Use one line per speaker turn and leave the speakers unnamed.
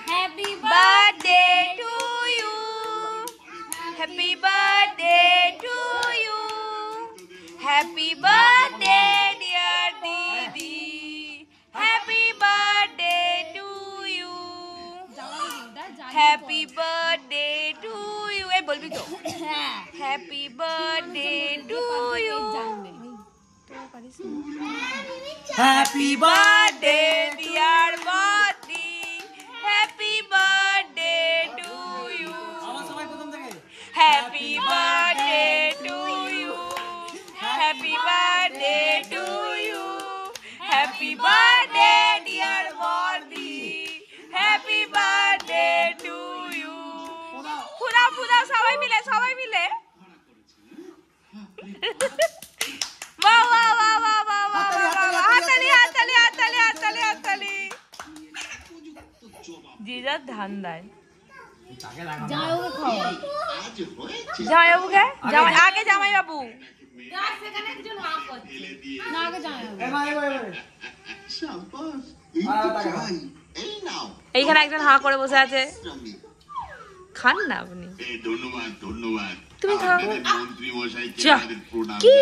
Happy birthday to you. Happy birthday to you. Happy birthday dear Didi. Happy birthday to you. Happy birthday to you. এই বলবি তো? Happy birthday to you. Happy birthday dear Body. Happy birthday to you. Happy birthday to you. Happy birthday to you. Happy birthday dear Body. Happy birthday to you. পুরা পুরা সবাই মিলে বাহ বাহ বাহ বাহ বাহ বাহ হাততালি জিজার ধান দেয় জামাইবাবুকে আগে জামাইবাবু এইখানে একজন হা করে বসে আছে খান না আপনি তুমি খাও কি